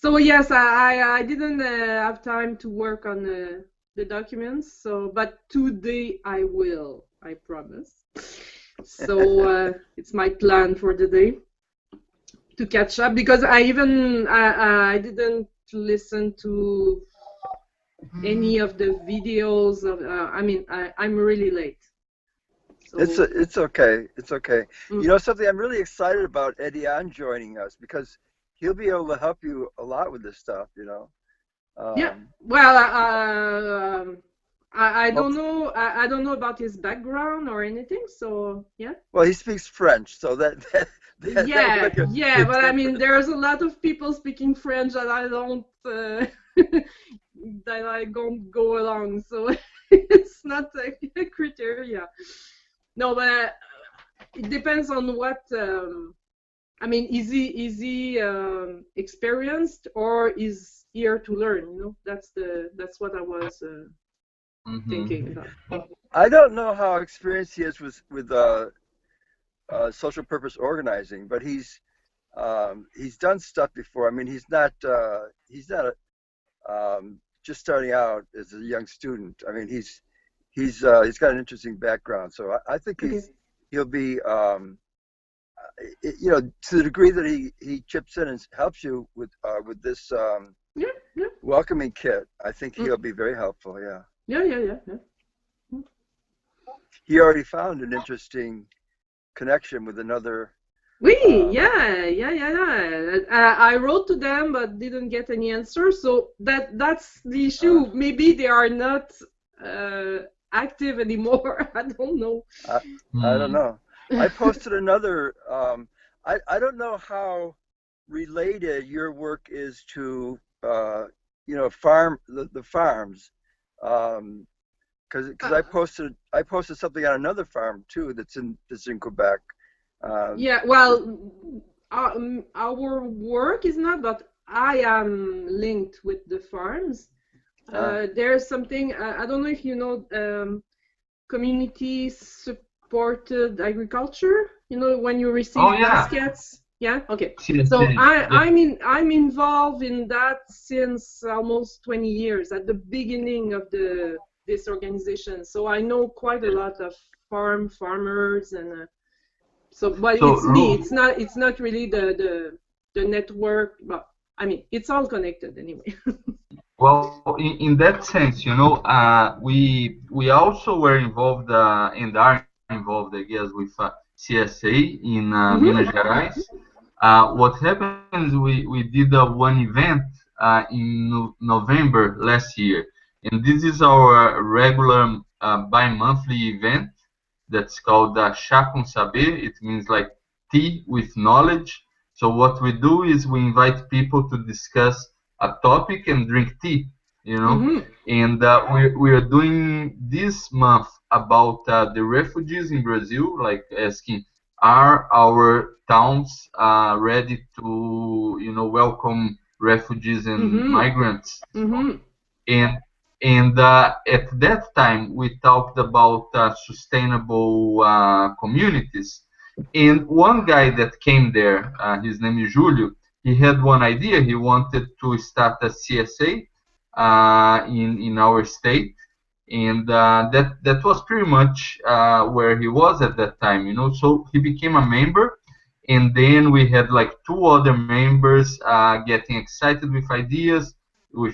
So yes, I didn't have time to work on the documents. So, but today I will. I promise. So it's my plan for the day to catch up, because I didn't listen to any of the videos of. I mean, I'm really late. So It's okay. It's okay. You know something, I'm really excited about Edian joining us because he'll be able to help you a lot with this stuff, you know. Yeah. Well, I don't know. I don't know about his background or anything. So yeah. Well, he speaks French, so that will Yeah, make a yeah, big but I mean, difference. there's a lot of people speaking French that I don't that I don't go along, so it's not a criteria. No, but it depends on what. I mean, is he experienced, or is here to learn? You know, that's what I was thinking about. I don't know how experienced he is with social purpose organizing, but he's done stuff before. I mean, he's not just starting out as a young student. I mean, he's got an interesting background, so I think Okay. he'll be you know, to the degree that he chips in and helps you with this Yeah, yeah. welcoming kit. I think he'll be very helpful. Yeah. Yeah. He already found an interesting connection with another. Oui, yeah. I wrote to them but didn't get any answer. So that's the issue. Maybe they are not active anymore. I don't know. I don't know. I posted another. I don't know how related your work is to you know, the farms. Because I posted something on another farm too that's in Quebec. Yeah, well, our work is not, but I am linked with the farms. There's something, I don't know if you know, community supported agriculture. You know, when you receive baskets. Yeah. Okay. So I'm involved in that since almost 20 years at the beginning of this organization. So I know quite a lot of farmers and. But it's me. It's not really the network. But I mean, it's all connected anyway. Well, in that sense, you know, we also were involved and are involved, I guess, with CSA in Minas Gerais. What happened is we did one event in November last year, and this is our regular bi-monthly event that's called Chá com Saber. It means like tea with knowledge. So what we do is we invite people to discuss a topic and drink tea, you know. And we are doing this month about the refugees in Brazil, like asking, are our towns ready to, you know, welcome refugees and migrants? And at that time, we talked about sustainable communities. And one guy that came there, his name is Julio, he had one idea. He wanted to start a CSA in our state. And that was pretty much where he was at that time, you know. So he became a member. And then we had like two other members getting excited with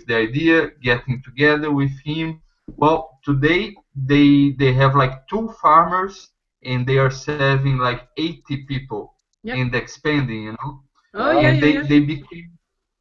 the idea, getting together with him. Well, today they have like two farmers and they are serving like 80 people and expanding, you know. And they became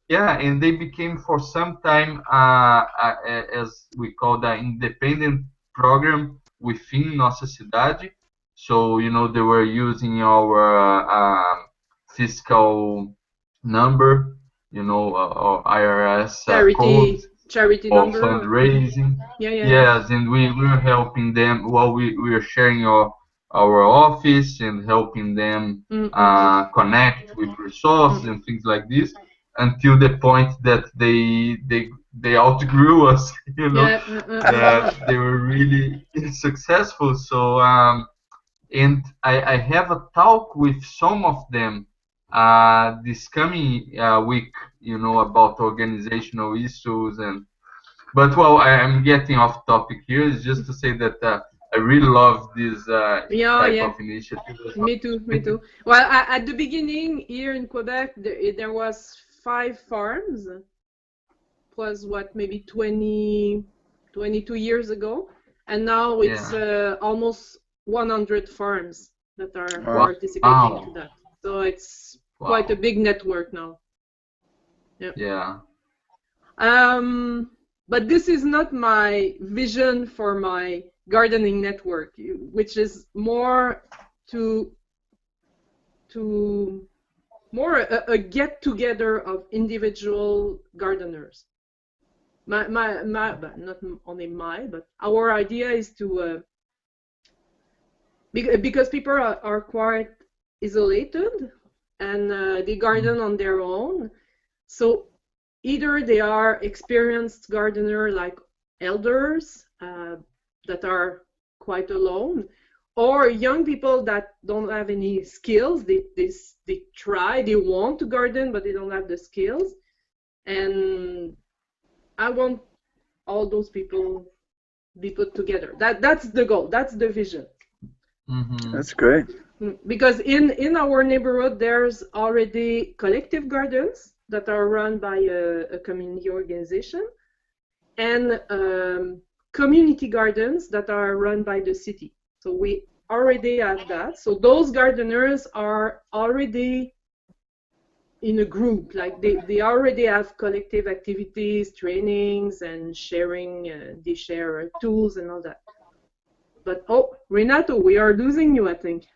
and they became for some time as we call the independent program within Nossa Cidade. So, you know, they were using our fiscal number, you know, or IRS code charity or number. fundraising. Yeah. Yes, and we were helping them. Well, we were sharing our office and helping them connect with resources and things like this until the point that they outgrew us, you know, that they were really successful. So and I have a talk with some of them this coming week you know, about organizational issues. And but well, I'm getting off topic here. It's just to say that I really love this Yeah, type yeah. of initiative as well. Me too, me too. Well, at the beginning here in Quebec, there was 5 farms. It was what, maybe 22 years ago, and now it's Yeah. almost 100 farms that are Wow. participating to Wow. that. So it's quite a Wow. big network now. Yeah. Yeah. But this is not my vision for my gardening network, which is more to more a get together of individual gardeners. But not only but our idea is to because people are quite isolated and they garden on their own. So either they are experienced gardener like elders that are quite alone, or young people that don't have any skills. They try, they want to garden, but they don't have the skills. And I want all those people be put together. That's the goal. That's the vision. That's great. Because in our neighborhood, there's already collective gardens that are run by a community organization, and community gardens that are run by the city. So we already have that. So those gardeners are already in a group, like they already have collective activities, trainings, and sharing. They share tools and all that. But oh, Renato, we are losing you, I think.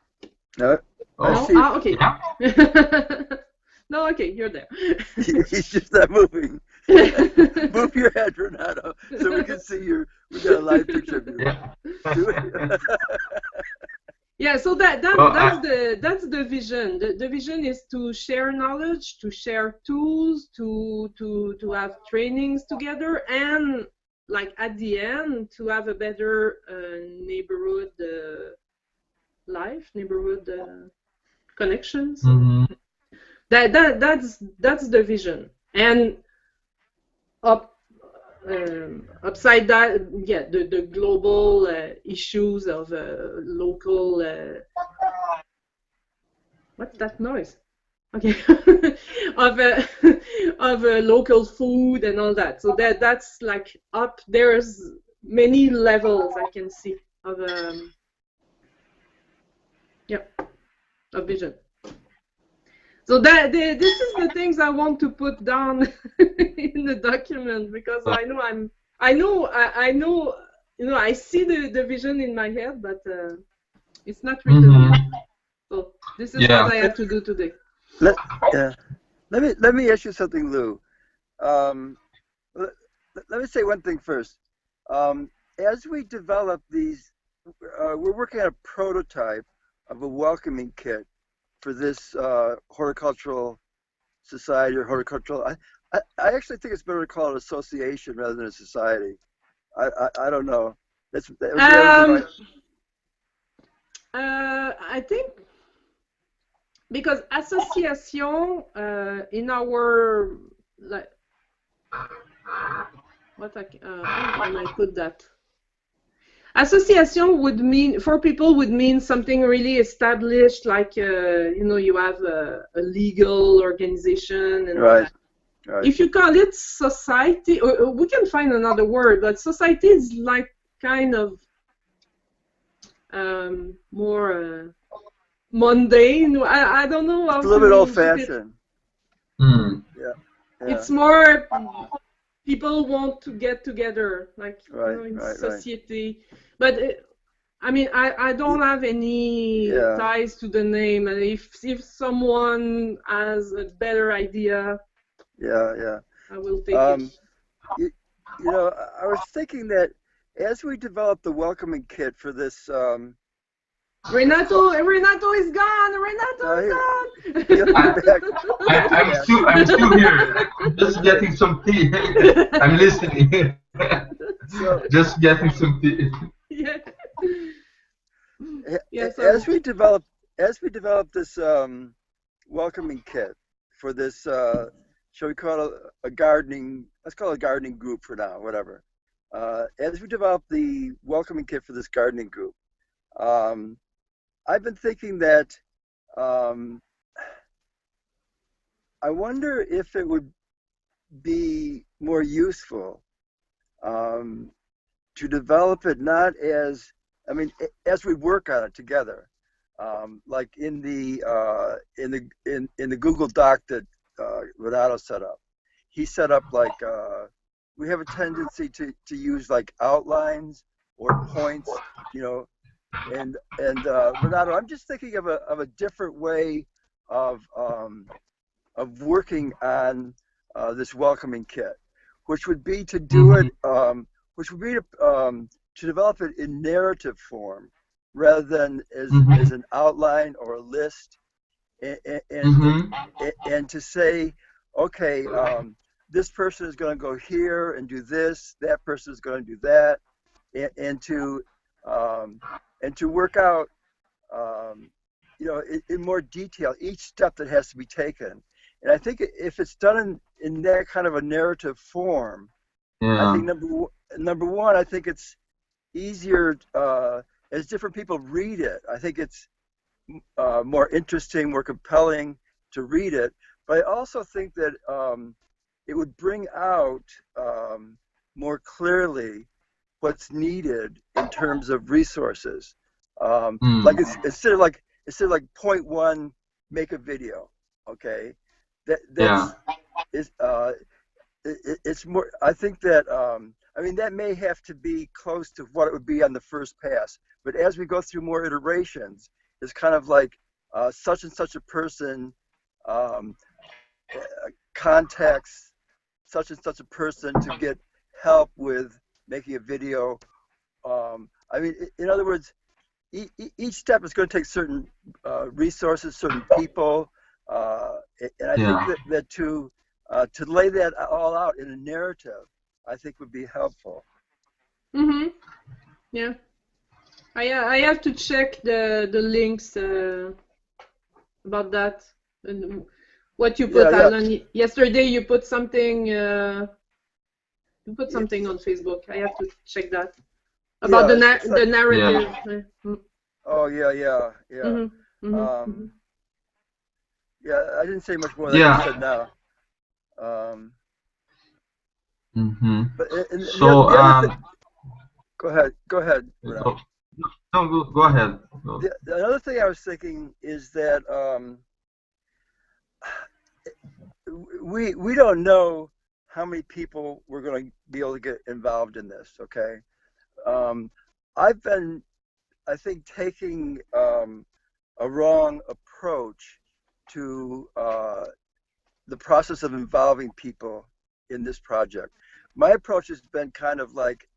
No, I No? see. Ah, okay. Yeah. No, okay, you're there. He's just not moving. Move your head, Renato, so we can see you. We got a live picture of you. Yeah. Do it. Yeah, so Well, that's the vision. The vision is to share knowledge, to share tools, to have trainings together, and like at the end to have a better neighborhood life, neighborhood connections. mhm. That's the vision. And upside that, yeah, the global issues of local what's that noise? Okay, of of local food and all that. So that's like up. There's many levels I can see of yeah, of vision. So this is the things I want to put down in the document, because I know, you know, I see the vision in my head, but it's not written yet. So this is what I have to do today. Let me ask you something, Lou. Let me say one thing first. As we develop these, we're working on a prototype of a welcoming kit for this horticultural society or horticultural. I actually think it's better to call it association rather than a society. I don't know. I think because association in our like how can I put that? Association would mean, for people, would mean something really established, like you know, you have a legal organization and all that. Right. If you call it society, or we can find another word, but society is like kind of more mundane. I don't know how it's a little bit old-fashioned. Yeah. It's more people want to get together, like you know, in society. But I mean, I don't have any ties to the name. And if someone has a better idea, I will take it. You know, I was thinking that as we develop the welcoming kit for this. Renato is gone. Renato is gone. I'm still here. Just getting some tea. I'm listening. Just getting some tea. Yeah. As we develop this welcoming kit for this shall we call it a gardening, let's call it a gardening group for now, whatever. As we develop the welcoming kit for this gardening group, um, I've been thinking that um, I wonder if it would be more useful um, to develop it not as, I mean, as we work on it together, like in the Google Doc that Renato set up. He set up like we have a tendency to use like outlines or points, you know, and Renato, I'm just thinking of a different way of um, of working on this welcoming kit, which would be to do Mm-hmm. it, which would be to develop it in narrative form rather than as Mm-hmm. an outline or a list, and and, Mm-hmm. and to say, okay, this person is going to go here and do this, that person is going to do that, and, and to um, and to work out um, you know, in more detail, each step that has to be taken. And I think if it's done in that kind of a narrative form, I Yeah. think number one, I think it's easier as different people read it. I think it's more interesting, more compelling to read it. But I also think that it would bring out more clearly what's needed in terms of resources. Like Mm. it's instead of like point one, make a video. Okay, Yeah. that's is it's more. I think that I mean that may have to be close to what it would be on the first pass. But as we go through more iterations, it's kind of like such and such a person um, contacts such and such a person to get help with making a video. I mean, in other words, each step is going to take certain resources, certain people, and I think Yeah. that to lay that all out in a narrative, I think would be helpful. Mm-hmm. Yeah. I have to check the links about that. And what you Yeah, put, yeah, Alan. Yesterday you put yeah. something on Facebook. I have to check that about Yeah, it's the like, Yeah. narrative. oh yeah, yeah, yeah. Mm-hmm. Mm-hmm. Mm-hmm. Um, yeah, I didn't say much more than you Yeah. said now. Um, Mm-hmm. but and So, the other thing, go ahead, Renato. go, no, go ahead. Go. The another thing I was thinking is that we don't know how many people we're going to be able to get involved in this. Okay, um, I've been, I think, taking a wrong approach to the process of involving people in this project. My approach has been kind of like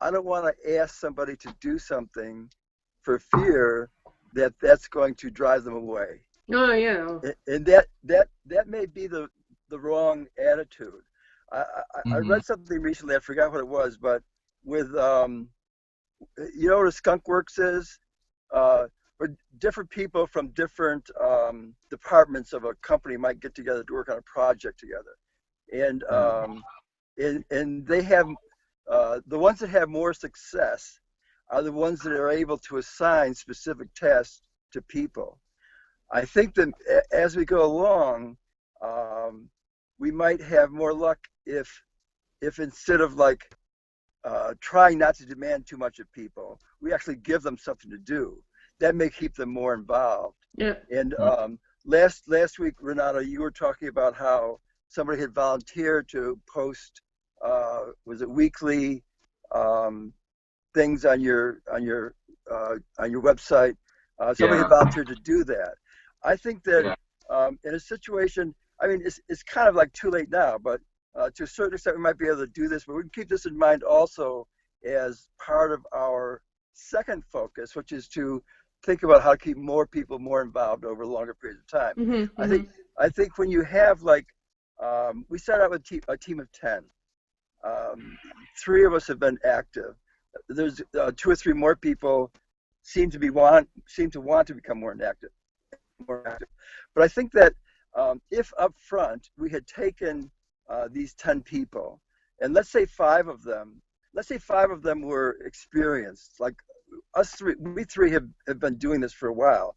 I don't want to ask somebody to do something for fear that that's going to drive them away. Oh yeah. And that may be the wrong attitude. I Mm-hmm. read something recently. I forgot what it was, but with you know what a skunk works is, where different people from different departments of a company might get together to work on a project together, and Yeah. and they have the ones that have more success are the ones that are able to assign specific tasks to people. I think that as we go along, um, we might have more luck if instead of like trying not to demand too much of people, we actually give them something to do. That may keep them more involved. Yeah. And Mm. last week, Renato, you were talking about how somebody had volunteered to post was it weekly um, things on your website. Somebody had Yeah. volunteered to do that. I think that Yeah. in a situation, I mean, it's kind of like too late now, but to a certain extent, we might be able to do this. But we can keep this in mind also as part of our second focus, which is to think about how to keep more people more involved over a longer period of time. Mm-hmm. I Mm-hmm. think I think when you have like we started out with a team of 10. Um, three of us have been active. There's two or three more people seem to want to become more active. But I think that if up front we had taken these 10 people, and let's say five of them were experienced, like us three, we three have been doing this for a while.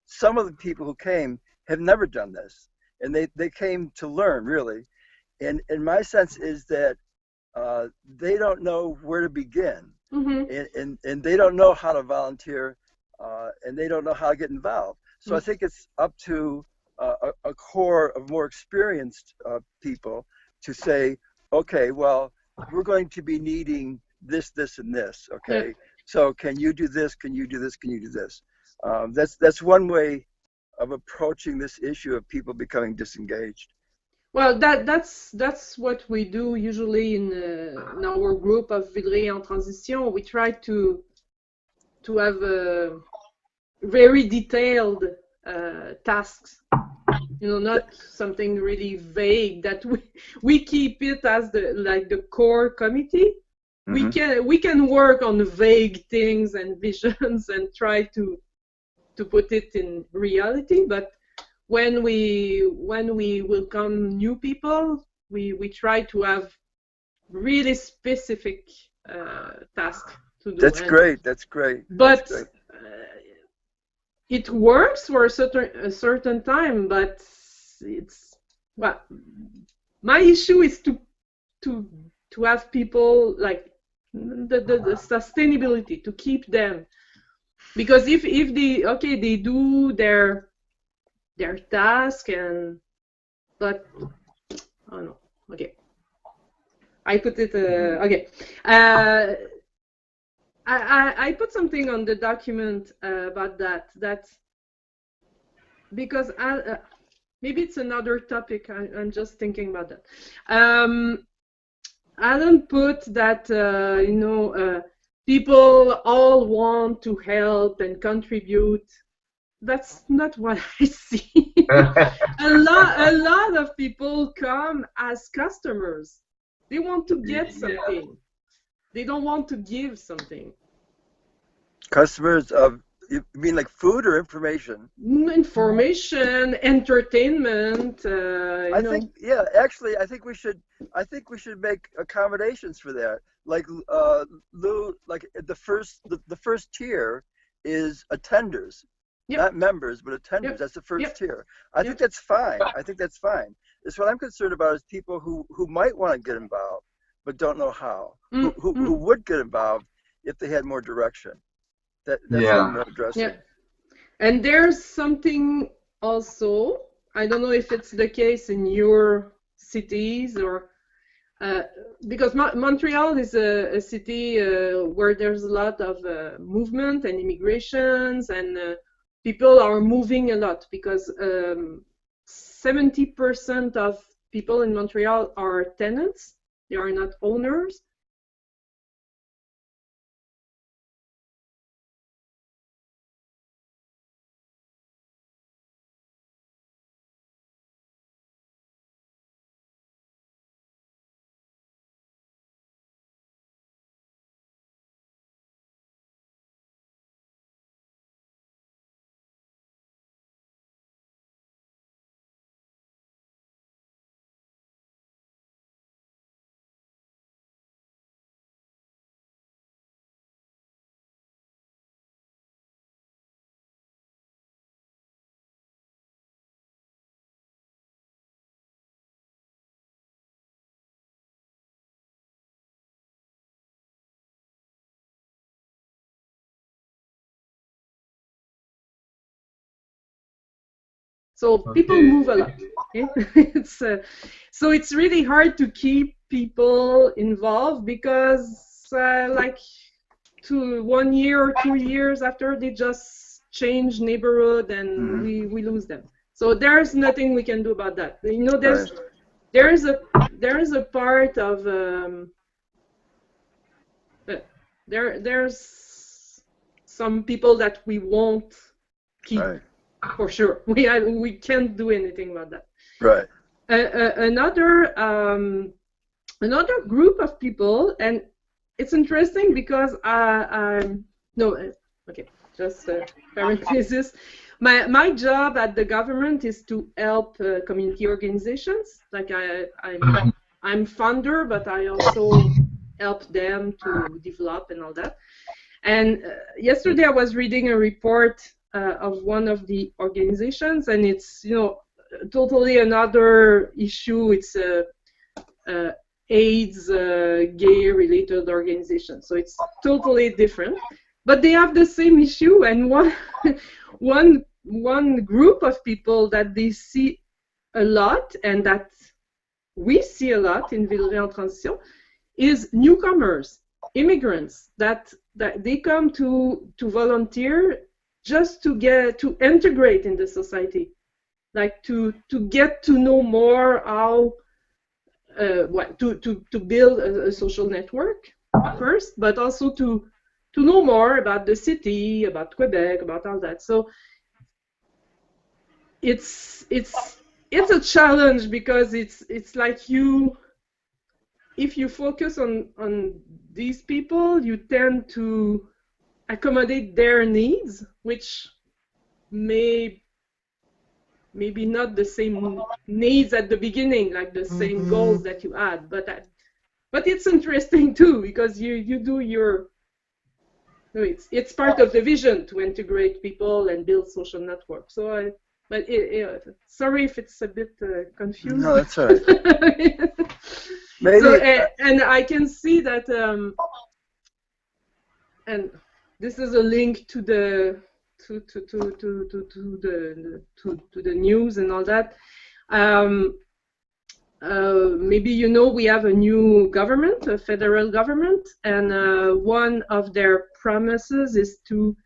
Some of the people who came have never done this, and they came to learn, really. And my sense is that they don't know where to begin, and they don't know how to volunteer, and they don't know how to get involved. So I think it's up to a core of more experienced people to say, okay, well, we're going to be needing this, this, and this. Okay, so can you do this? Can you do this? Can you do this? That's one way of approaching this issue of people becoming disengaged. Well, that's what we do usually in our group of Villeray en Transition. We try to have very detailed tasks. You know, not something really vague that we keep it as the core committee. We can work on vague things and visions and try to put it in reality, but when we welcome new people, we try to have really specific tasks to do. That's great. That's great. But that's great. It works for a certain time. But it's my issue is to have people like the sustainability, to keep them, because if they do their task, but oh no, okay, I put it okay. I put something on the document about that because maybe it's another topic. I'm just thinking about that. Alan put that people all want to help and contribute. That's not what I see. a lot of people come as customers. They want to get something. They don't want to give something. Customers of, you mean like food or information? Information, entertainment. I think, yeah. Actually, I think we should make accommodations for that. Like Lou, like the first tier is attenders. Yep. Not members, but attenders. Yep. That's the first tier. I think that's fine. I think that's fine. It's what I'm concerned about is people who might want to get involved but don't know how. Who would get involved if they had more direction. That's what I'm addressing. Yeah. And there's something also, I don't know if it's the case in your cities or because Montreal is a city where there's a lot of movement and immigrations, and people are moving a lot because 70% of people in Montreal are tenants. They are not owners. So people move a lot. Okay? So it's really hard to keep people involved because like 1 year or 2 years after they just change neighborhood and we lose them. So there's nothing we can do about that. You know, there's a part of there's some people that we won't keep. Right. For sure, we can't do anything about that. Right. Another group of people, and it's interesting because okay, just parenthesis. my job at the government is to help community organizations. Like I'm founder, but I also help them to develop and all that. And yesterday I was reading a report of one of the organizations, and it's totally another issue. It's a AIDS gay-related organization, so it's totally different. But they have the same issue, and one group of people that they see a lot, and that we see a lot in Villeray en Transition, is newcomers, immigrants that they come to volunteer just to integrate in the society, like to get to know more how to build a social network first, but also to know more about the city, about Quebec, about all that. So it's a challenge, because it's like if you focus on these people, you tend to accommodate their needs, which maybe not the same needs at the beginning, like the same goals that you had, but it's interesting too, because you do your it's part of the vision to integrate people and build social networks. So sorry if it's a bit confusing. No, that's all right. Maybe. So, and I can see that, and this is a link to the to the news and all that. Maybe we have a new government, a federal government, and one of their promises is to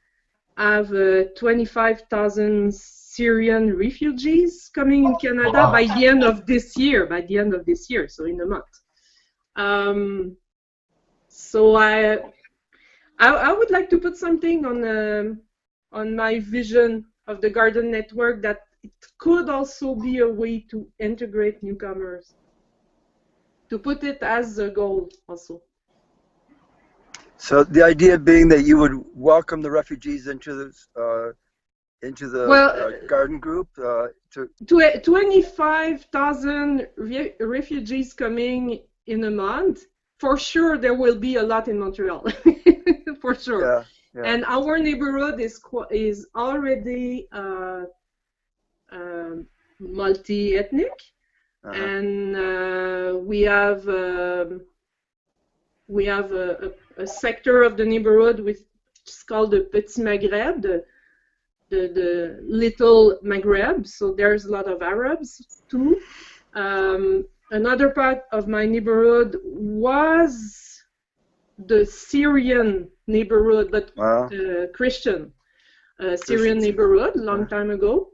have 25,000 Syrian refugees coming in Canada by the end of this year. So in a month. So I would like to put something on my vision of the garden network, that it could also be a way to integrate newcomers, to put it as a goal also. So the idea being that you would welcome the refugees into the garden group. 25,000 refugees coming in a month. For sure, there will be a lot in Montreal. For sure. Yeah, yeah. And our neighborhood is already multi-ethnic, and we have a sector of the neighborhood which is called the Petit Maghreb, the little Maghreb. So there's a lot of Arabs too. Another part of my neighborhood was the Syrian neighborhood, but Christian Syrian neighborhood, long time ago.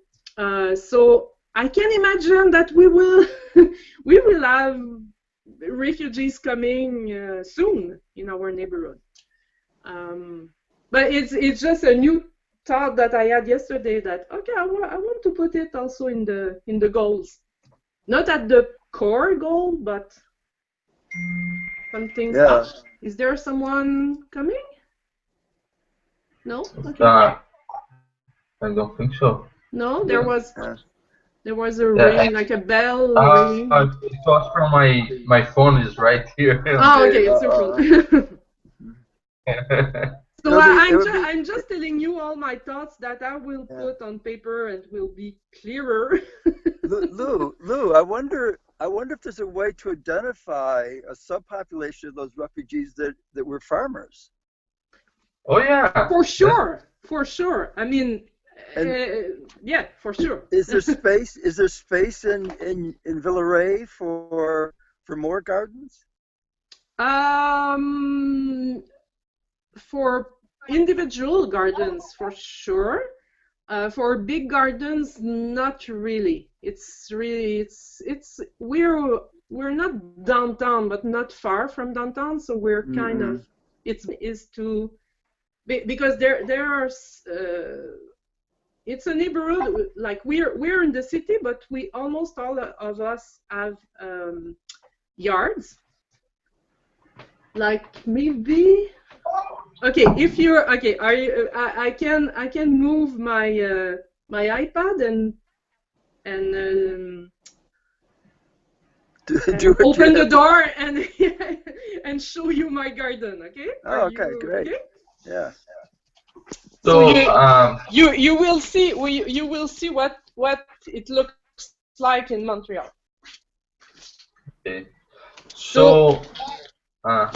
So I can imagine that we will have refugees coming soon in our neighborhood. But it's just a new thought that I had yesterday, that okay, I want to put it also in the goals, not at the core goal, but something. Yeah. Is there someone coming? No? Okay. I don't think so. No, there was a ring, like a bell ringing. It was from my phone is right here. Oh, okay, it's your phone. So I'm just telling you all my thoughts that I will put on paper and will be clearer. Lou, I wonder if there's a way to identify a subpopulation of those refugees that were farmers. Oh yeah. For sure. I mean, yeah, for sure. Is there space? Is there space in Villeray for more gardens? For individual gardens, for sure. For big gardens, not really. We're not downtown, but not far from downtown. So we're kind of because there are. It's a neighborhood, like we're in the city, but we almost all of us have yards. Like maybe. Okay, if you're okay, I can move my my iPad and open the door and and show you my garden. Okay? Oh, okay, great. Okay? Yeah. So you will see you will see what it looks like in Montreal. Okay. So I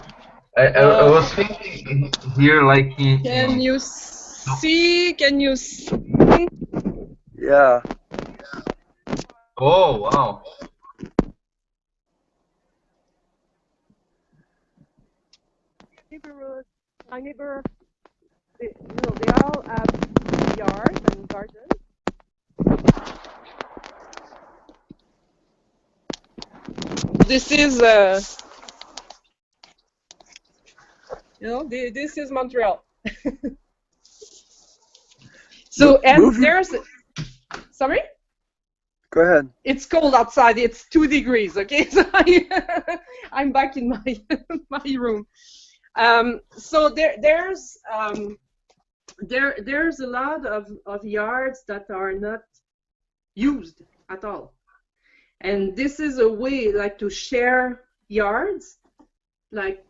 was thinking here, like can you see? Can you see? Yeah. Oh wow. Neighborhood, my neighbor, they all have yards and gardens. This is this is Montreal. So there's sorry. Go ahead. It's cold outside. It's 2 degrees. Okay, so I'm back in my my room. So there's a lot of yards that are not used at all, and this is a way like to share yards. Like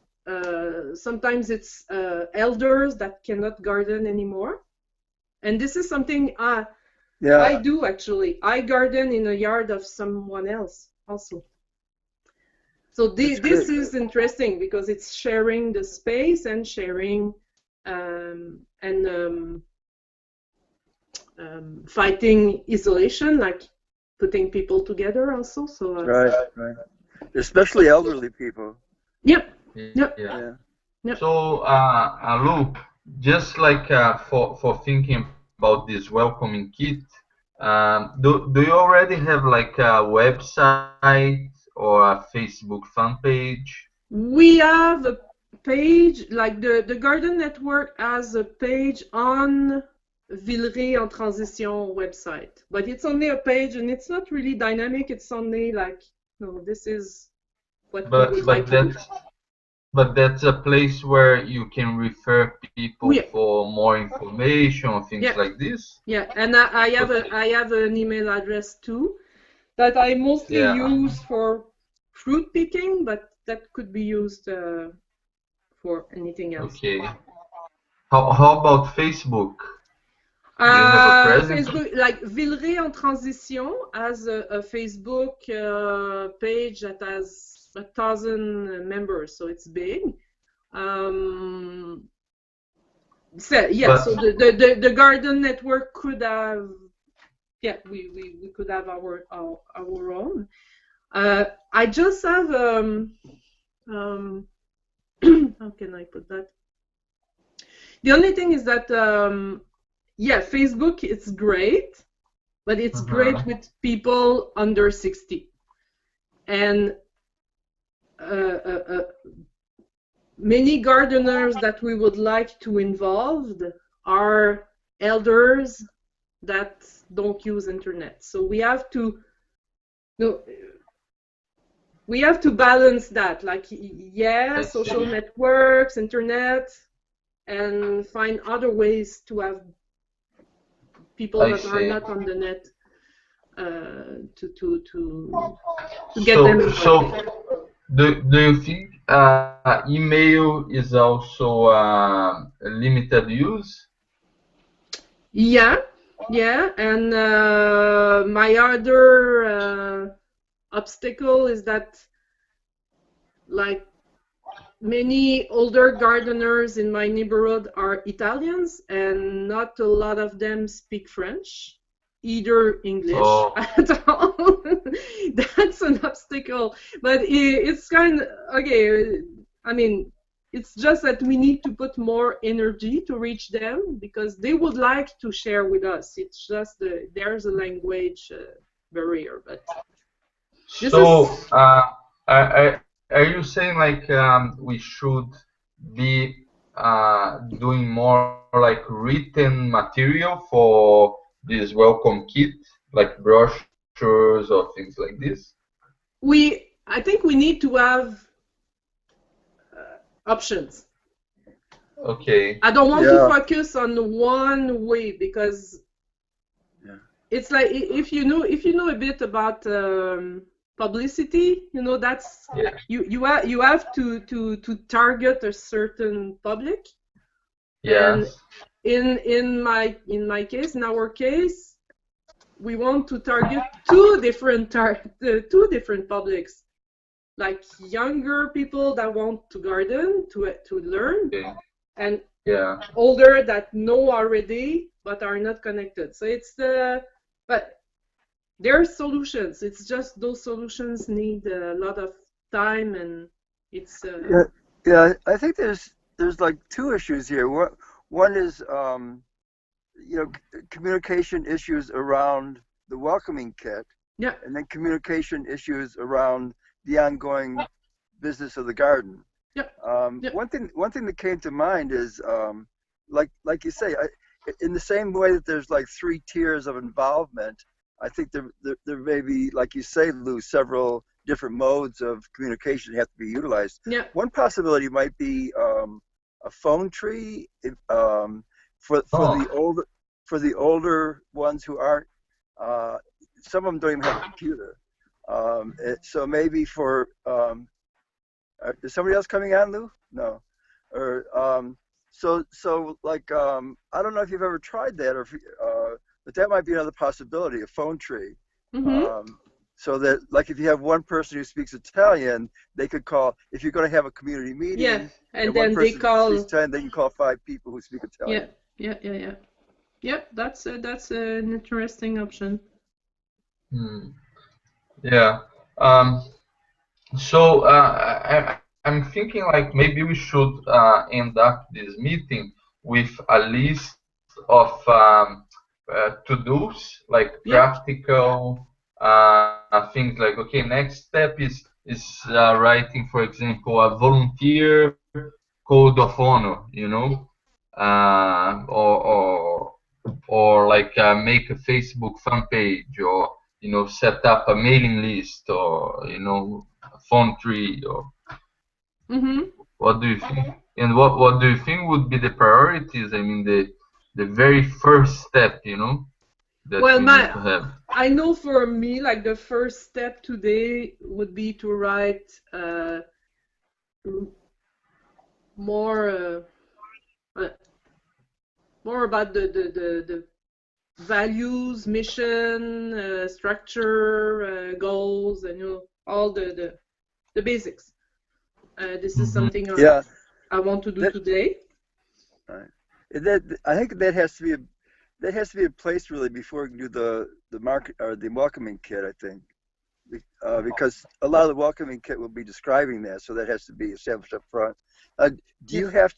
sometimes it's elders that cannot garden anymore, and this is something I do actually. I garden in a yard of someone else also. So this is interesting because it's sharing the space and sharing fighting isolation, like putting people together also. So right. Especially elderly people. Yep. Yeah. So Luke, just like for thinking about this welcoming kit, do you already have like a website or a Facebook fan page? We have a page, like the Garden Network has a page on Villeray en Transition website, but it's only a page and it's not really dynamic. It's only like, no, this is what we would like to do. But that's a place where you can refer people for more information, things like this. Yeah, and I have an email address too that I mostly use for fruit picking, but that could be used for anything else. Okay. How about Facebook? Do you have a presence? Facebook, like Villeray en Transition has a Facebook page that has 1,000 members, so it's big. So the Garden Network could have, we could have our own. I just have how can I put that? The only thing is that Facebook, it's great, but it's great with people under 60. And many gardeners that we would like to involve are elders that don't use internet. So we have to balance that, like social networks, internet, and find other ways to have people that are not on the net to get them. So do you think email is also limited use? Yeah, and my other obstacle is that, like, many older gardeners in my neighborhood are Italians, and not a lot of them speak French, either English at all. That's an obstacle, but it's kind of okay. I mean, it's just that we need to put more energy to reach them because they would like to share with us. It's just there's a language barrier, but are you saying like we should be doing more like written material for this welcome kit, like brochures or things like this? I think we need to have options. Okay. I don't want to focus on one way because it's like if you know a bit about publicity, you know, that's you have to target a certain public. And Yes. in my case, in our case, we want to target two different publics, like younger people that want to garden to learn, and older that know already but are not connected. So it's but there are solutions. It's just those solutions need a lot of time, and it's yeah. I think there's like two issues here. One is communication issues around the welcoming kit, yeah, and then communication issues around the ongoing business of the garden. yeah, yeah. One thing that came to mind is like you say, in the same way that there's like 3 tiers of involvement, I think there may be, like you say, Lou, several different modes of communication have to be utilized. Yeah. One possibility might be a phone tree for the older ones who aren't. Some of them don't even have a computer. So maybe for is somebody else coming on, Lou? No. Or so like I don't know if you've ever tried that, or if, but that might be another possibility, a phone tree. So that, like, if you have one person who speaks Italian, they could call, if you're going to have a community meeting. Yeah, and one then they person call. speaks Italian, they can call 5 people who speak Italian. Yeah. That's an interesting option. Yeah. So I'm thinking like maybe we should end up this meeting with a list of to-dos, like practical things, like, okay, next step is writing, for example, a volunteer code of honor, you know, or like make a Facebook fan page, or, you know, set up a mailing list, or, you know, a phone tree, or what do you think? And what do you think would be the priorities? I mean, the very first step, you know, that we need to have. I know for me, like, the first step today would be to write more about the values, mission, structure, goals, and, you know, all the basics. This is something I want to do today. Right. I think that has to be a place really before we can do the market or the welcoming kit, I think, because a lot of the welcoming kit will be describing that, so that has to be established up front. Do you have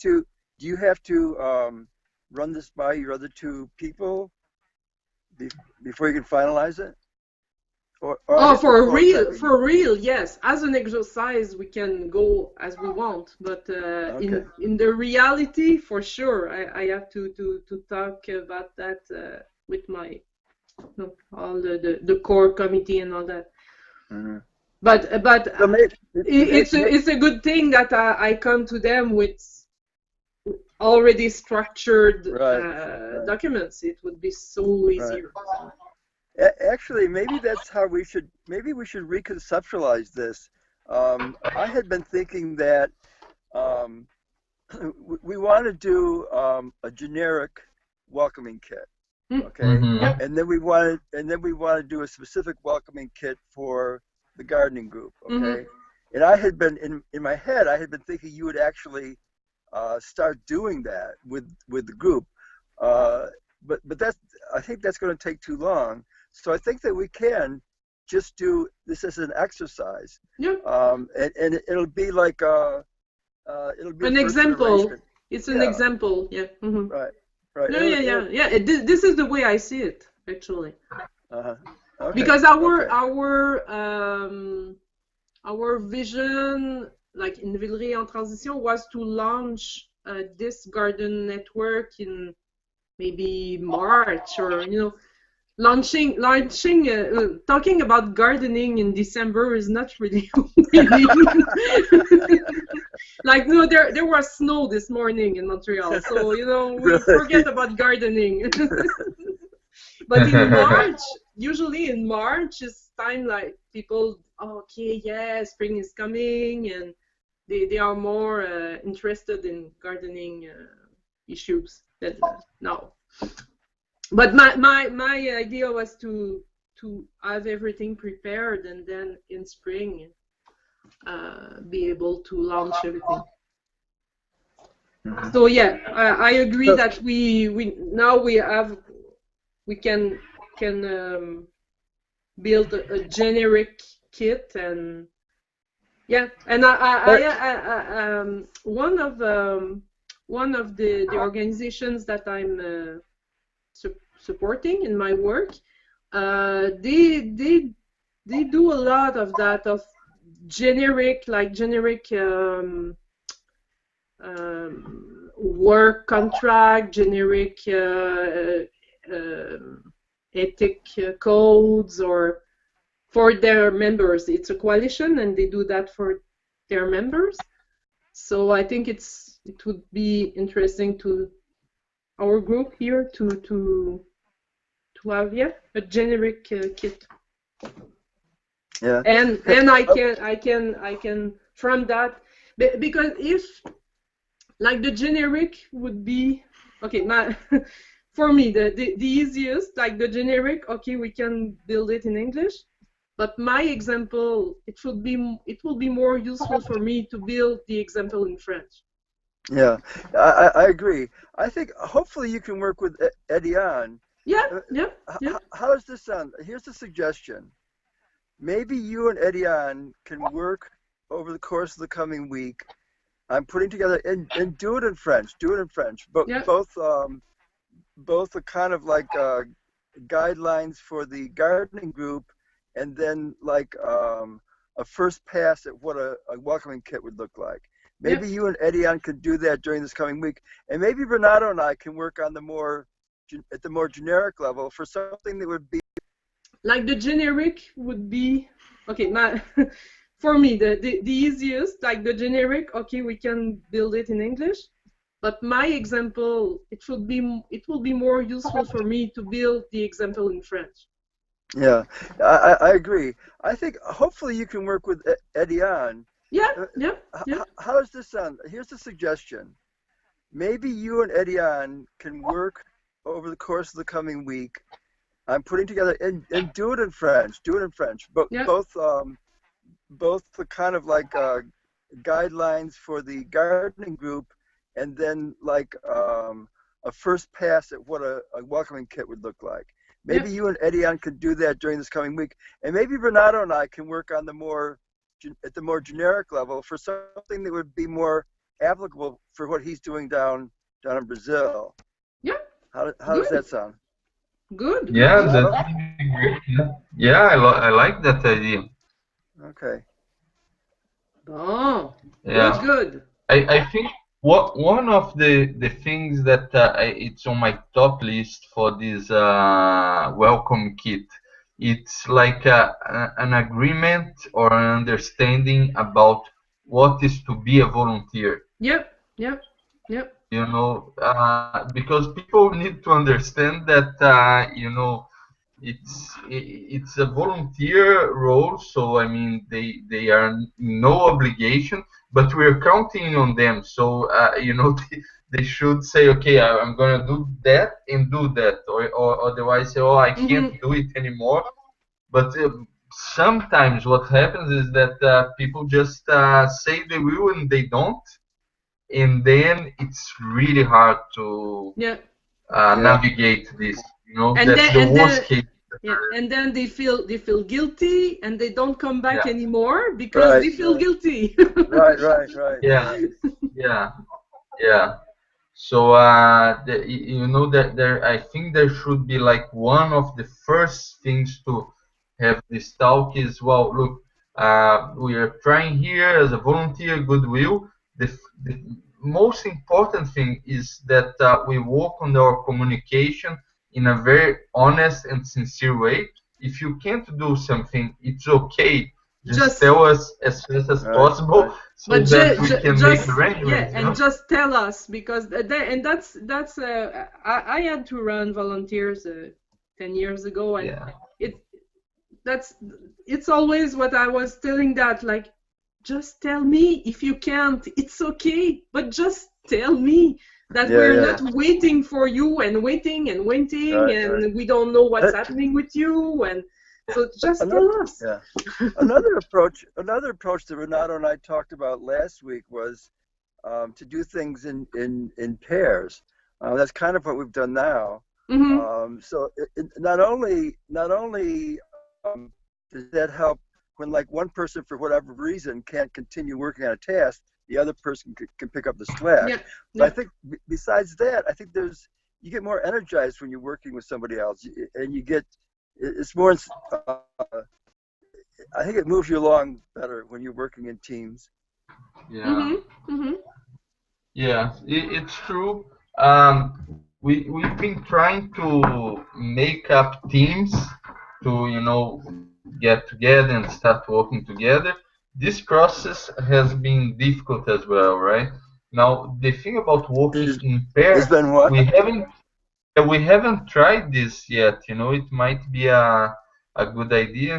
to run this by your other 2 people before you can finalize it? Or for real, yes. As an exercise, we can go as we want, but in the reality, for sure, I have to talk about that with my all the core committee and all that. But so it's a good thing that I come to them with already structured documents. It would be so easier. Actually, maybe that's how we should reconceptualize this. I had been thinking that we want to do a generic welcoming kit, okay, and then we want to do a specific welcoming kit for the gardening group, okay. And I had been in my head, I had been thinking you would actually start doing that with the group, but I think that's going to take too long. So I think that we can just do this as an exercise. And it'll be like it'll be an example. It's an example. Right. Yeah. This is the way I see it, actually. Okay. Because our vision, like in Villeray en Transition, was to launch this garden network in maybe March, or, you know, launching talking about gardening in December is not really like, no, there was snow this morning in Montreal, so, you know, we forget about gardening. But in March, usually in March is time like people, oh, okay, yeah, spring is coming, and they are more interested in gardening issues than now. But my idea was to have everything prepared, and then in spring be able to launch everything. So yeah, I agree that we now we can build a generic kit, and yeah, and one of the organizations that I'm supporting in my work, they do a lot of that, of generic work contract, generic ethic codes, or for their members. It's a coalition, and they do that for their members. So I think it would be interesting to our group here to have a generic kit. Yeah. And I can from that, because if like the generic would be okay, for me the easiest, like the generic, okay, we can build it in English, but my example, it will be more useful for me to build the example in French. Yeah, I agree. I think hopefully you can work with Edian. Yeah. How does this sound? Here's a suggestion. Maybe you and Edian can work over the course of the coming week. I'm putting together and do it in French. Do it in French. But Yeah. both the kind of like guidelines for the gardening group, and then like a first pass at what a welcoming kit would look like. Maybe you and Edian could do that during this coming week, and maybe Renato and I can work on at the more generic level for something that would be like the generic would be okay. For me, the easiest, like the generic, okay, we can build it in English, but my example, it will be more useful for me to build the example in French. Yeah, I agree. I think hopefully you can work with Edian. Yeah. How does this sound? Here's a suggestion. Maybe you and Edian can work over the course of the coming week. I'm putting together and do it in French. Do it in French. But both the kind of like guidelines for the gardening group, and then like a first pass at what a welcoming kit would look like. Maybe you and Edian could do that during this coming week, and maybe Renato and I can work on at the more generic level for something that would be more applicable for what he's doing down in Brazil. Yeah. How does that sound? Good. Yeah, that's great. Yeah, I like that idea. Okay. Oh. Yeah. Good. I think one of the things that it's on my top list for this welcome kit, it's like an agreement or an understanding about what is to be a volunteer. Yep. You know, because people need to understand that you know, it's a volunteer role, so I mean they are no obligation, but we're counting on them. So you know, they should say, okay, I'm gonna do that and do that, or otherwise say, oh, I can't do it anymore. But sometimes what happens is that people just say they will and they don't, and then it's really hard to navigate this. You know, and that's the worst case. Yeah, and then they feel guilty, and they don't come back anymore because they feel guilty. Right. Yeah. So you know that I think there should be like one of the first things to have this talk is, well, look, we are trying here as a volunteer goodwill. The most important thing is that we work on our communication in a very honest and sincere way. If you can't do something, it's okay. Just tell us as fast as possible, so that we can make arrangements. And just tell us, because I had to run volunteers 10 years ago, and Yeah. it's always what I was telling that, like, just tell me if you can't. It's okay, but just tell me that we're Yeah. not waiting for you and waiting and waiting, Right, and right. we don't know what's happening with you, and so just Another, tell us. yeah. Another approach that Renato and I talked about last week was to do things in pairs. That's kind of what we've done now. So not only does that help when, like, one person for whatever reason can't continue working on a task, the other person can pick up the slack. Yeah, But I yeah. think besides that, I think you get more energized when you're working with somebody else, and it's more. I think it moves you along better when you're working in teams. Yeah. Yeah, it's true. We've been trying to make up teams to, get together and start working together. This process has been difficult as well, right? Now, the thing about working There's, in there's pairs, been what? we haven't tried this yet. It might be a good idea.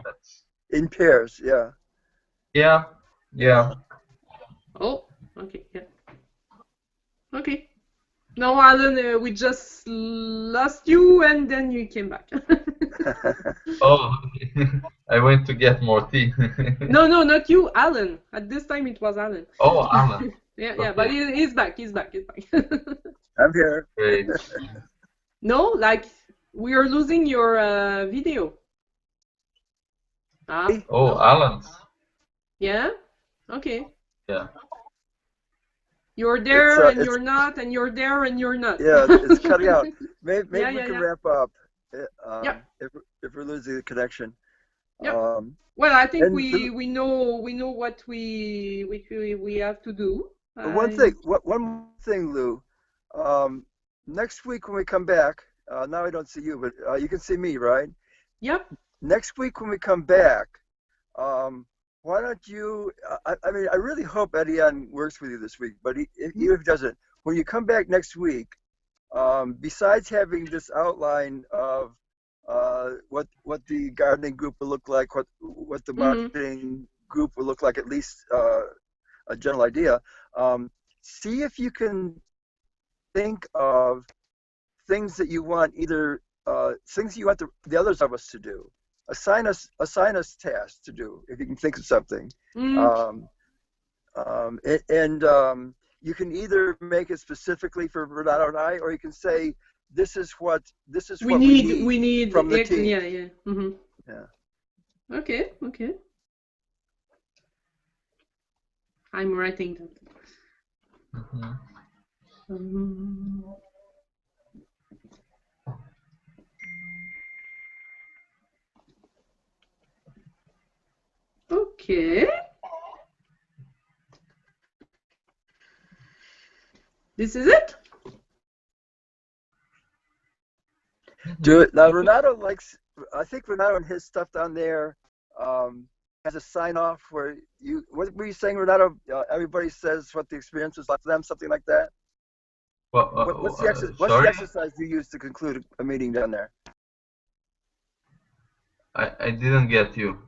That's, In pairs, yeah. yeah, Yeah. yeah. Oh, okay, yeah. Okay. No, Alan, we just lost you, and then you came back. Oh, I went to get more tea. No, not you, Alan. At this time, it was Alan. Oh, Alan. Yeah, but Okay, he's back. He's back. I'm here. great. No, like, we are losing your video. Ah, Oh, no. Alan's. Yeah. Okay. Yeah. You're It's there and it's you're not, and you're there and you're not. yeah, it's cutting out. Maybe Yeah, we yeah, can yeah. wrap up Yep. if we're losing the connection. Yep. Um, Well, I think and we know what we have to do. one more thing, Lou. Um, Next week when we come back, now I don't see you, but you can see me, right? Yep. Next week when we come back, why don't you? I mean, I really hope Edian works with you this week, but even if he doesn't, when you come back next week, besides having this outline of what the gardening group will look like, what the marketing group will look like, at least a general idea. See if you can think of things that you want things you want the others of us to do. Assign us tasks to do if you can think of something. Um, you can either make it specifically for Renato and I, or you can say this is what we need from the team. Yeah, yeah. Yeah. Okay. I'm writing that. Okay. This is it? Do it. Now, I think Renato and his stuff down there has a sign off where what were you saying, Renato? Everybody says what the experience was like for them, something like that? What's the exercise you use to conclude a meeting down there? I didn't get you.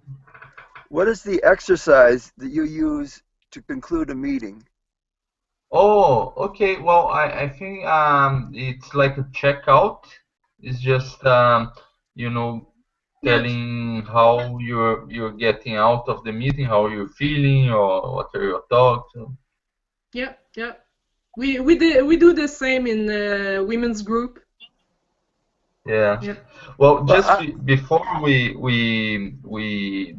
What is the exercise that you use to conclude a meeting? Oh, okay. Well, I think it's like a checkout. It's just telling how you're getting out of the meeting, how you're feeling, or what are your thoughts. Yeah. We do the same in women's group. Yeah. Well, just before we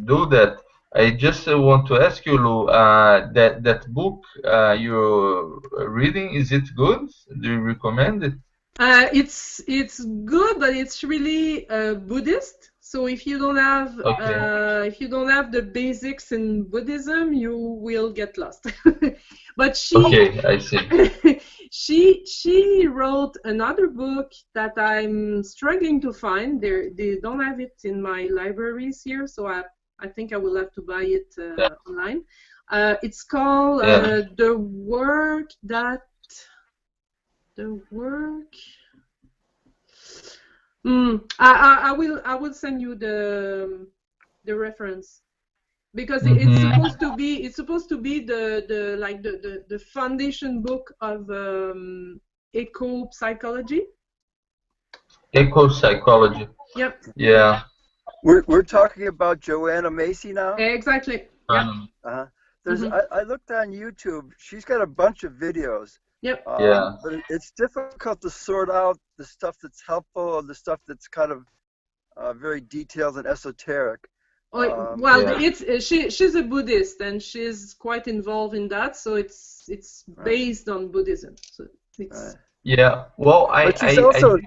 do that, I just want to ask you, Lou, that book you're reading, is it good? Do you recommend it? It's good, but it's really Buddhist. So if you don't have the basics in Buddhism, you will get lost. But Okay, I see. she wrote another book that I'm struggling to find. They don't have it in my libraries here, so I think I will have to buy it online. It's called The Work. I will send you the reference because it's supposed to be the like the foundation book of eco psychology. Eco psychology. Yep. Yeah. We're talking about Joanna Macy now. Exactly. Yeah. There's I looked on YouTube. She's got a bunch of videos. Yep. Yeah. But it's difficult to sort out the stuff that's helpful and the stuff that's kind of very detailed and esoteric. Well, Yeah. it's she's a Buddhist and she's quite involved in that, so it's based on Buddhism. So it's Yeah. Well, but she's also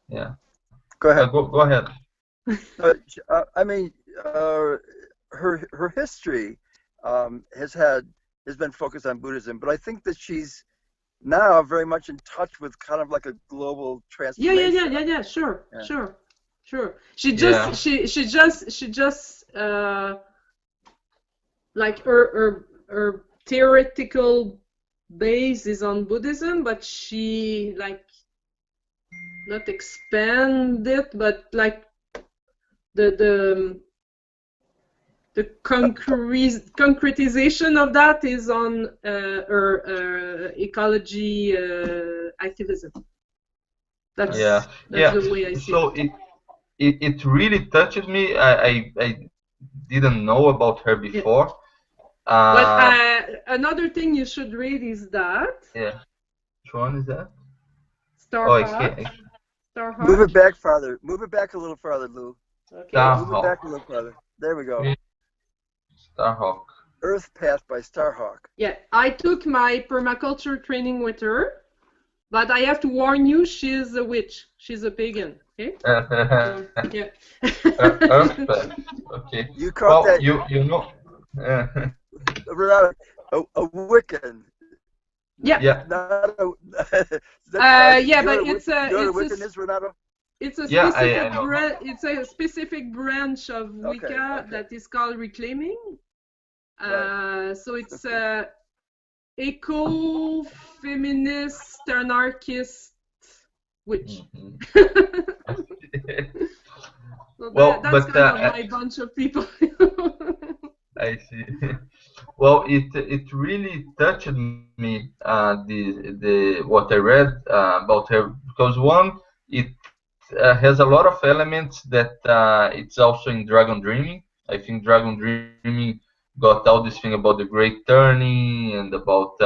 yeah. go ahead. Go ahead. I mean, her history has been focused on Buddhism, but I think that she's now very much in touch with kind of like a global transformation. Yeah. Sure. She just like her theoretical base is on Buddhism, but she like not expand it, but like the concretization of that is on her ecology activism. That's the way I see it. So it really touched me. I didn't know about her before. But another thing you should read is that. Yeah. Which one is that? Starhawk. Move it back farther. Move it back a little farther, Lou. Okay. Move it back a little farther. There we go. Starhawk. Earth Path by Starhawk. Yeah, I took my permaculture training with her, but I have to warn you, she's a witch. She's a pagan. Okay. Yeah. Earth Path. Okay. You caught that. You know. A Wiccan. Yeah. Yeah. Yeah, but it's a specific branch of Wicca that is called reclaiming. So it's eco-feminist anarchist witch. So that's kind of my bunch of people. I see. Well, it really touched me the what I read about her, because one, it has a lot of elements that it's also in Dragon Dreaming. I think Dragon Dreaming got all this thing about the great turning and about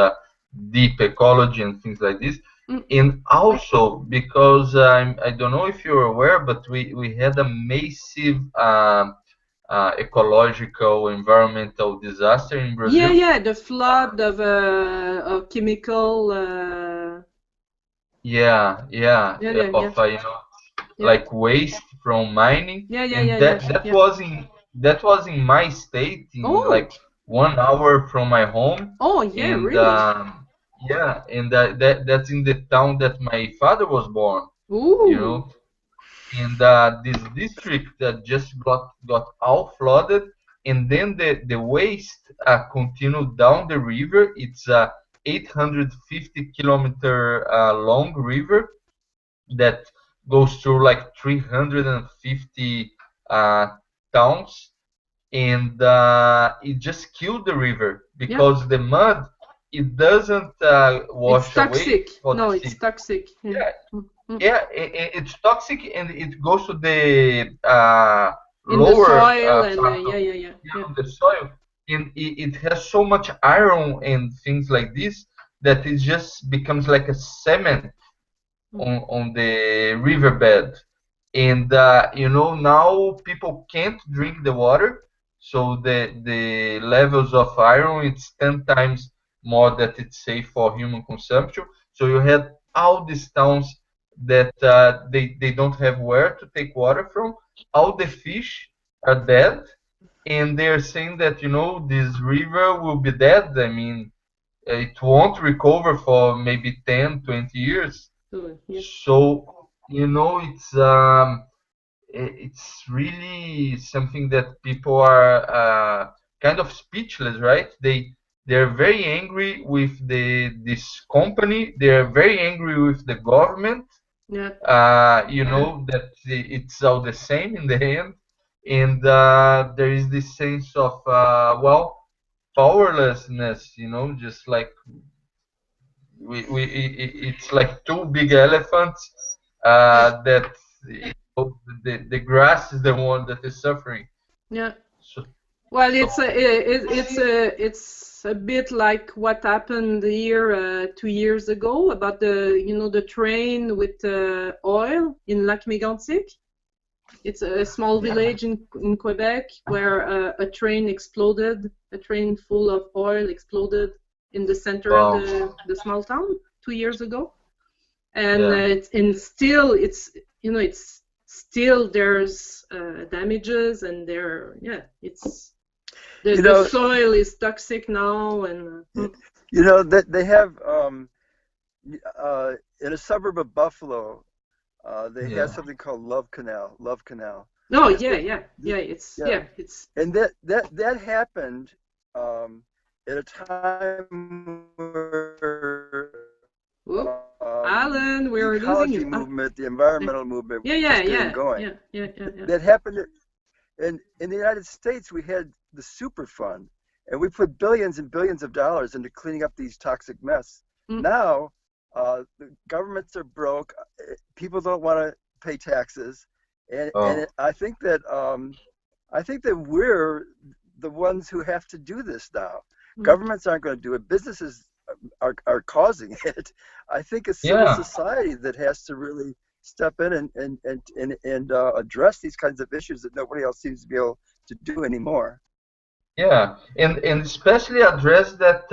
deep ecology and things like this. And also because I don't know if you're aware, but we had a massive ecological environmental disaster in Brazil. Yeah, the flood of chemical. Like waste from mining. That was in my state, in like 1 hour from my home. Oh yeah, and, really? And that's in the town that my father was born. Ooh. You know. And this district that just got all flooded, and then the waste continued down the river. It's a 850-kilometer long river that goes through like 350 towns, and it just killed the river because the mud, it doesn't wash away. No, it's toxic. Yeah, it's toxic, and it goes to the lower soil the soil, and it has so much iron and things like this that it just becomes like a cement on the riverbed, and now people can't drink the water, so the levels of iron, it's 10 times more that it's safe for human consumption. So you had all these towns that they don't have where to take water from. All the fish are dead, and they're saying that this river will be dead. I mean, it won't recover for maybe 10-20 years. So it's really something that people are kind of speechless, right? They're very angry with this company. They're very angry with the government, Yeah. You know that it's all the same in the end, and there is this sense of well, powerlessness. You know, just like it's like two big elephants that you know, the grass is the one that is suffering. Yeah. So, Well, so it's a bit like what happened here 2 years ago about the train with oil in Lac Mégantic. It's a small village in Quebec where a train exploded. A train full of oil exploded in the center of wow, the small town 2 years ago. And yeah, it's still there's damages, and it's You the know, soil is toxic now, and that they have in a suburb of Buffalo, they have yeah, something called Love Canal, no, and yeah, it, yeah, yeah, it's yeah, yeah, it's and that happened um, at a time where whoop. the Alan, we're losing ecology you. movement, the environmental movement Yeah, was yeah, getting yeah, going. yeah, yeah, yeah, yeah. That happened in the United States. We had the Superfund, and we put billions and billions of dollars into cleaning up these toxic mess. Mm, Now, the governments are broke. People don't want to pay taxes, and oh, I think that we're the ones who have to do this now. mm. Governments aren't going to do it. Businesses are causing it. I think it's civil yeah. society that has to really step in and address these kinds of issues that nobody else seems to be able to do anymore. Yeah, and especially address that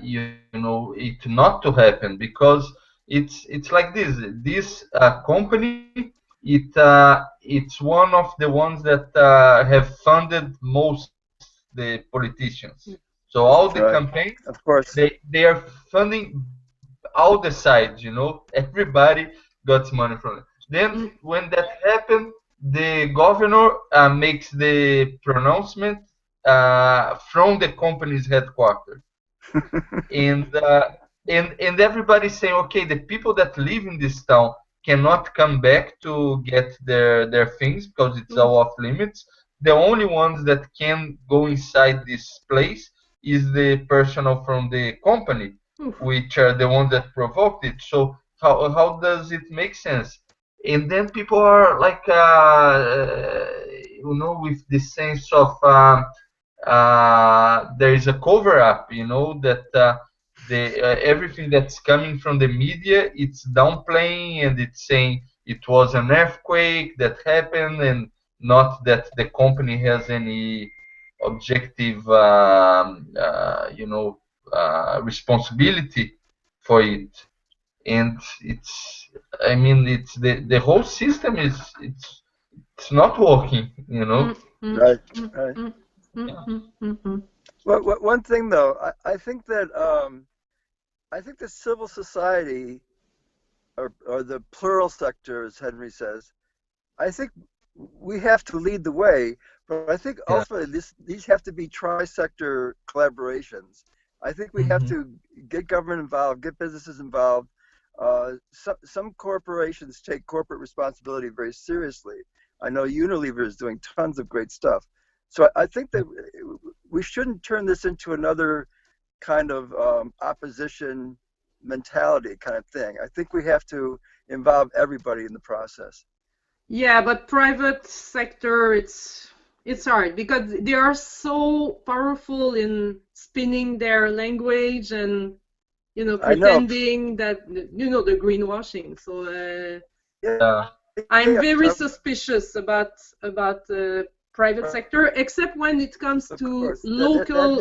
you know it not to happen because it's like this company it's one of the ones that have funded most the politicians. So all the Right. campaigns Of course. they are funding all the sides, you know, everybody got money from it. Then Mm. when that happened, the governor makes the pronouncement from the company's headquarters, and and everybody's saying, okay, the people that live in this town cannot come back to get their things because it's Oof, all off limits. The only ones that can go inside this place is the personnel from the company, oof. which are the ones that provoked it. So how does it make sense? And then people are like you know, with this sense of there is a cover up, you know, that the everything that's coming from the media it's downplaying and it's saying it was an earthquake that happened and not that the company has any objective you know responsibility for it. And it's, I mean, it's the whole system is it's not working, you know. Mm, mm, Right. mm, Right. mm, mm, Yeah, mm, mm, mm. Well, one thing though, I think that civil society or the plural sector, as Henry says, I think we have to lead the way, but I think yeah. ultimately these have to be tri-sector collaborations. I think we have Hmm. to get government involved, get businesses involved. Some corporations take corporate responsibility very seriously. I know Unilever is doing tons of great stuff. So I think that we shouldn't turn this into another kind of opposition mentality kind of thing. I think we have to involve everybody in the process. Yeah, but private sector, it's hard because they are so powerful in spinning their language and I know. pretending that the greenwashing. So Yeah, Yeah. I'm yeah, very suspicious about private sector, except when it comes of to course. That happened.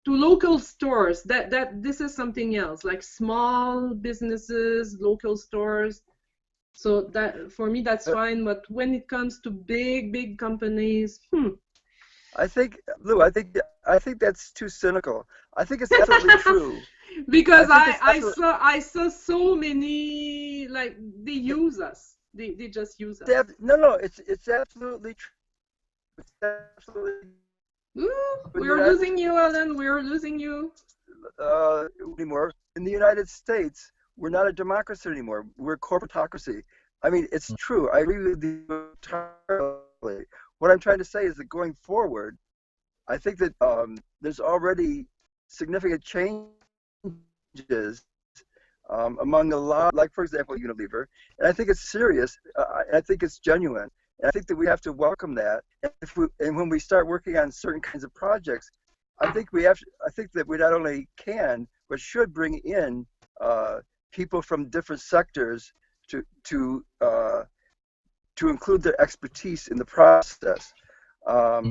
local stores. That this is something else, like small businesses, local stores. So that for me that's fine. But when it comes to big companies, I think, Lou, I think that's too cynical. I think it's absolutely true. I because think it's absolutely I saw so many, like, they use us. They just use us. no, no. It's absolutely true. It's absolutely Ooh, in the we're United losing you, Alan. We're losing you. anymore. In the United States, we're not a democracy anymore. We're a corporatocracy. I mean, it's true. I agree with you entirely. What I'm trying to say is that going forward, I think that there's already significant changes among a lot, like for example, Unilever, and I think it's serious. I think it's genuine, and I think that we have to welcome that. And when we start working on certain kinds of projects, I think we have. I think that we not only can but should bring in people from different sectors to include their expertise in the process. I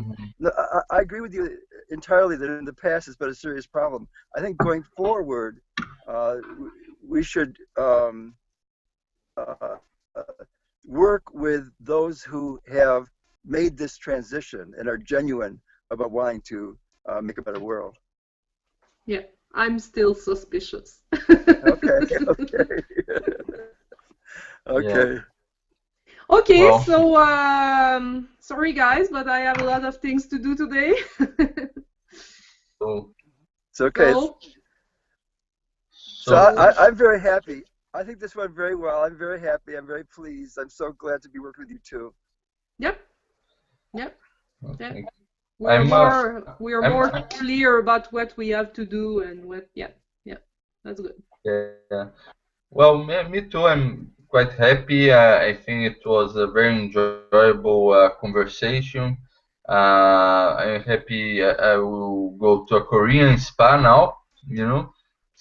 agree with you entirely that in the past it's been a serious problem. I think going forward, we should work with those who have made this transition and are genuine about wanting to make a better world. Yeah, I'm still suspicious. Okay. Okay. Yeah. Okay, Well, so sorry guys, but I have a lot of things to do today. so It's okay. So I'm very happy. I think this went very well. I'm very happy. I'm very pleased. I'm so glad to be working with you too. Yep. Yep. okay. We're more I'm clear about what we have to do and what. Yeah. That's good. yeah. Well, me too. I'm quite happy. I think it was a very enjoyable conversation. I'm happy I will go to a Korean spa now, you know.